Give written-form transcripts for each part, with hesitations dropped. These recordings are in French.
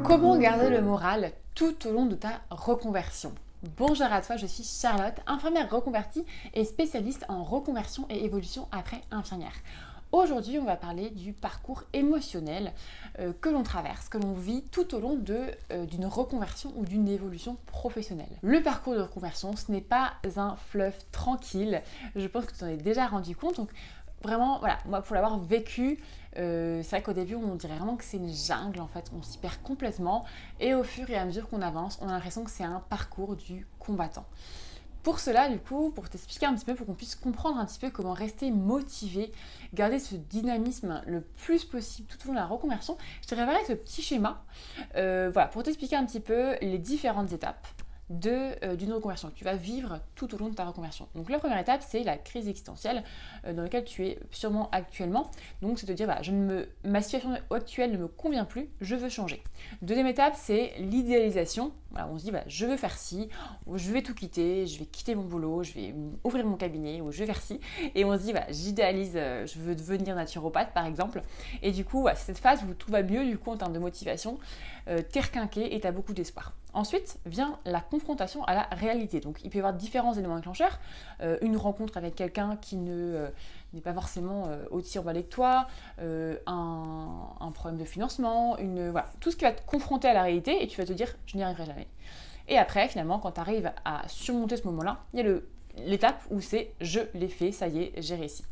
Comment garder le moral tout au long de ta reconversion? Bonjour à toi, je suis Charlotte, infirmière reconvertie et spécialiste en reconversion et évolution après infirmière. Aujourd'hui, on va parler du parcours émotionnel que l'on traverse, que l'on vit tout au long d'une reconversion ou d'une évolution professionnelle. Le parcours de reconversion, ce n'est pas un fleuve tranquille. Je pense que tu t'en es déjà rendu compte. Donc, vraiment, voilà, moi pour l'avoir vécu, c'est vrai qu'au début on dirait vraiment que c'est une jungle en fait, on s'y perd complètement et au fur et à mesure qu'on avance, on a l'impression que c'est un parcours du combattant. Pour cela, du coup, pour t'expliquer un petit peu, pour qu'on puisse comprendre un petit peu comment rester motivé, garder ce dynamisme le plus possible tout au long de la reconversion, je t'ai préparé ce petit schéma voilà, pour t'expliquer un petit peu les différentes étapes d'une reconversion que tu vas vivre tout au long de ta reconversion. Donc la première étape, c'est la crise existentielle dans laquelle tu es sûrement actuellement. Donc c'est te dire, voilà, ma situation actuelle ne me convient plus, je veux changer. Deuxième étape, c'est l'idéalisation. Voilà, on se dit, je veux faire ci, je vais tout quitter, je vais quitter mon boulot, je vais ouvrir mon cabinet, ou je vais faire ci. Et on se dit, j'idéalise, je veux devenir naturopathe par exemple. Et du coup, c'est cette phase où tout va mieux du coup en termes de motivation, t'es requinqué et t'as beaucoup d'espoir. Ensuite vient la confrontation à la réalité. Donc il peut y avoir différents éléments déclencheurs. Une rencontre avec quelqu'un qui n'est pas forcément aussi emballé que toi, un problème de financement, voilà, tout ce qui va te confronter à la réalité et tu vas te dire je n'y arriverai jamais. Et après finalement quand tu arrives à surmonter ce moment-là, il y a l'étape où c'est je l'ai fait, ça y est, j'ai réussi.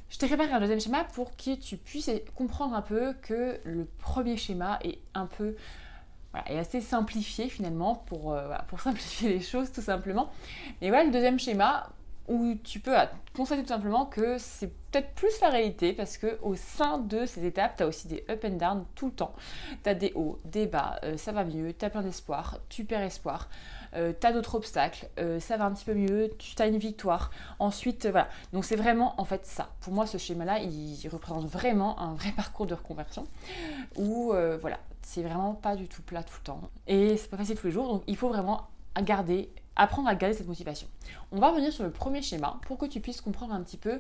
Je t'ai préparé un deuxième schéma pour que tu puisses comprendre un peu que le premier schéma est un peu est assez simplifié finalement pour simplifier les choses tout simplement. Mais voilà le deuxième schéma où tu peux constater tout simplement que c'est peut-être plus la réalité parce qu'au sein de ces étapes, tu as aussi des up and down tout le temps. Tu as des hauts, des bas, ça va mieux, tu as plein d'espoir, tu perds espoir, tu as d'autres obstacles, ça va un petit peu mieux, tu as une victoire. Ensuite, voilà. Donc c'est vraiment en fait ça. Pour moi, ce schéma-là, il représente vraiment un vrai parcours de reconversion où voilà, c'est vraiment pas du tout plat tout le temps. Et c'est pas facile tous les jours, donc il faut vraiment apprendre à garder cette motivation. On va revenir sur le premier schéma pour que tu puisses comprendre un petit peu,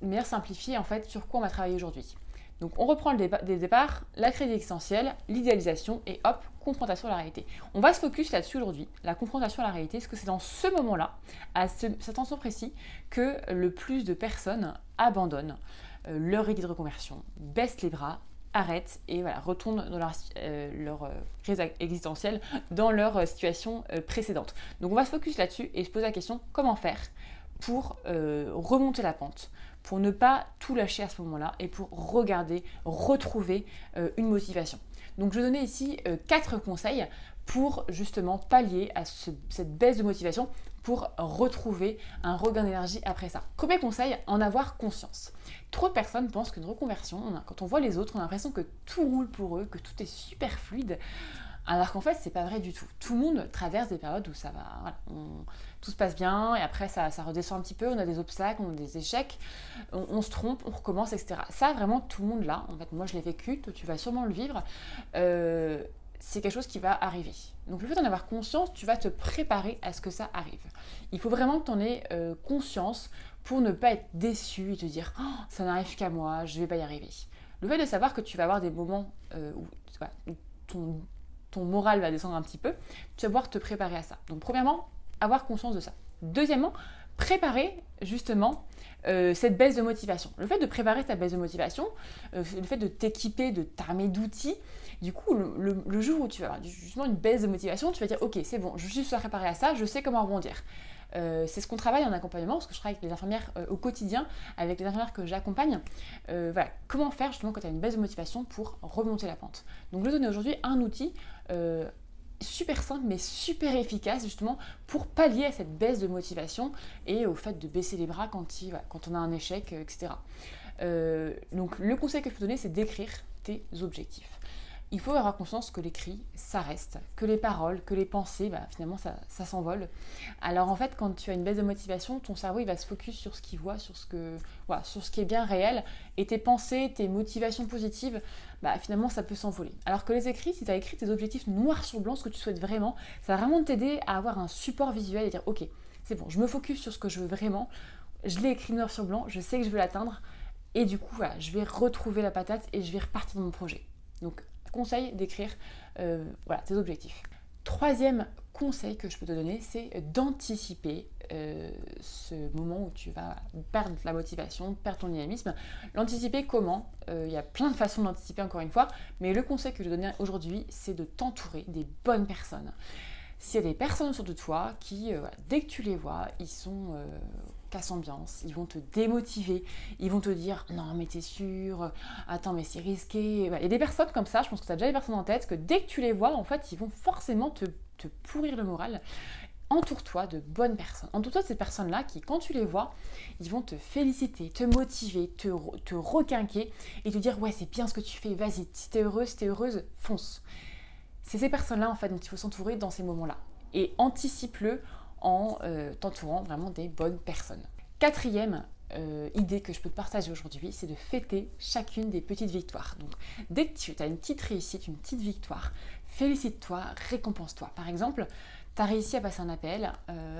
de manière simplifiée en fait, sur quoi on va travailler aujourd'hui. Donc on reprend le départ, la crise existentielle, l'idéalisation et hop, confrontation à la réalité. On va se focus là-dessus aujourd'hui, la confrontation à la réalité, parce que c'est dans ce moment-là, à cet instant précis, que le plus de personnes abandonnent leur idée de reconversion, baissent les bras, arrêtent et voilà, retournent dans leur crise existentielle, dans leur situation précédente. Donc on va se focus là-dessus et se poser la question comment faire pour remonter la pente, pour ne pas tout lâcher à ce moment-là et pour retrouver une motivation. Donc je vais donner ici 4 conseils pour justement pallier à cette baisse de motivation, pour retrouver un regain d'énergie après ça. Premier conseil, en avoir conscience. Trop de personnes pensent qu'une reconversion, quand on voit les autres, on a l'impression que tout roule pour eux, que tout est super fluide, alors qu'en fait, c'est pas vrai du tout. Tout le monde traverse des périodes où ça va, voilà, tout se passe bien, et après ça redescend un petit peu, on a des obstacles, on a des échecs, on se trompe, on recommence, etc. Ça, vraiment, tout le monde l'a. En fait, moi, je l'ai vécu, toi, tu vas sûrement le vivre. C'est quelque chose qui va arriver. Donc le fait d'en avoir conscience, tu vas te préparer à ce que ça arrive. Il faut vraiment que tu en aies conscience pour ne pas être déçu et te dire oh, ça n'arrive qu'à moi, je ne vais pas y arriver. Le fait de savoir que tu vas avoir des moments où ton moral va descendre un petit peu, tu vas pouvoir te préparer à ça. Donc premièrement, avoir conscience de ça. Deuxiemièrement, préparer justement cette baisse de motivation. Le fait de préparer ta baisse de motivation, le fait de t'équiper, de t'armer d'outils, du coup, le jour où tu vas avoir justement une baisse de motivation, tu vas dire ok, c'est bon, je suis préparé à ça, je sais comment rebondir. C'est ce qu'on travaille en accompagnement, parce que je travaille avec les infirmières au quotidien, avec les infirmières que j'accompagne. Voilà, comment faire justement quand tu as une baisse de motivation pour remonter la pente. Donc je vais donner aujourd'hui un outil super simple mais super efficace justement pour pallier à cette baisse de motivation et au fait de baisser les bras quand on a un échec, etc. Donc le conseil que je peux donner, c'est d'écrire tes objectifs. Il faut avoir conscience que l'écrit, ça reste, que les paroles, que les pensées, finalement ça s'envole. Alors en fait, quand tu as une baisse de motivation, ton cerveau il va se focus sur ce qu'il voit, sur ce qui est bien réel, et tes pensées, tes motivations positives, finalement ça peut s'envoler. Alors que les écrits, si tu as écrit tes objectifs noir sur blanc, ce que tu souhaites vraiment, ça va vraiment t'aider à avoir un support visuel et dire ok, c'est bon, je me focus sur ce que je veux vraiment, je l'ai écrit noir sur blanc, je sais que je veux l'atteindre, et du coup je vais retrouver la patate et je vais repartir dans mon projet. Donc conseille d'écrire tes objectifs. Troisième conseil que je peux te donner, c'est d'anticiper ce moment où tu vas perdre la motivation, perdre ton dynamisme. L'anticiper comment? Il y a plein de façons d'anticiper encore une fois, mais le conseil que je te donne aujourd'hui, c'est de t'entourer des bonnes personnes. S'il y a des personnes autour de toi qui, dès que tu les vois, ils sont casse-ambiance, ils vont te démotiver, ils vont te dire non mais t'es sûr, attends mais c'est risqué. Il y a des personnes comme ça, je pense que tu as déjà des personnes en tête, que dès que tu les vois, en fait, ils vont forcément te pourrir le moral. Entoure-toi de bonnes personnes. Entoure-toi de ces personnes-là qui, quand tu les vois, ils vont te féliciter, te motiver, te requinquer et te dire ouais c'est bien ce que tu fais, vas-y, si t'es heureuse, fonce. C'est ces personnes-là en fait dont il faut s'entourer dans ces moments-là. Et anticipe-le en t'entourant vraiment des bonnes personnes. Quatrième idée que je peux te partager aujourd'hui, c'est de fêter chacune des petites victoires. Donc dès que tu as une petite réussite, une petite victoire, félicite-toi, récompense-toi. Par exemple, tu as réussi à passer un appel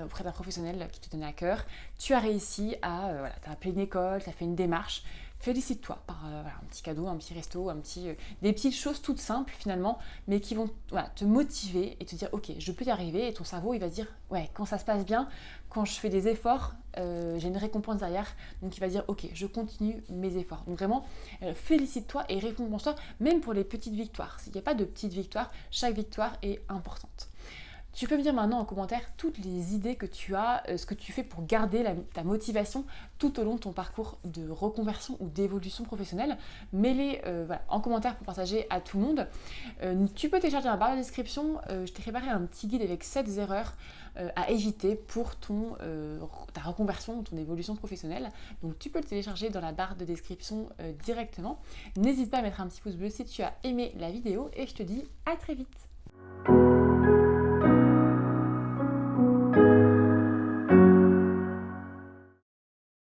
auprès d'un professionnel qui te tenait à cœur, tu as réussi à t'as appelé une école, tu as fait une démarche, félicite-toi par un petit cadeau, un petit resto, des petites choses toutes simples finalement, mais qui vont te motiver et te dire ok, je peux y arriver, et ton cerveau il va se dire ouais, quand ça se passe bien, quand je fais des efforts, j'ai une récompense derrière, donc il va dire ok, je continue mes efforts. Donc vraiment, félicite-toi et récompense-toi, même pour les petites victoires. S'il n'y a pas de petites victoires, chaque victoire est importante. Tu peux me dire maintenant en commentaire toutes les idées que tu as, ce que tu fais pour garder ta motivation tout au long de ton parcours de reconversion ou d'évolution professionnelle. Mets-les en commentaire pour partager à tout le monde. Tu peux télécharger dans la barre de description, je t'ai préparé un petit guide avec 7 erreurs à éviter pour ta reconversion ou ton évolution professionnelle. Donc tu peux le télécharger dans la barre de description directement. N'hésite pas à mettre un petit pouce bleu si tu as aimé la vidéo et je te dis à très vite.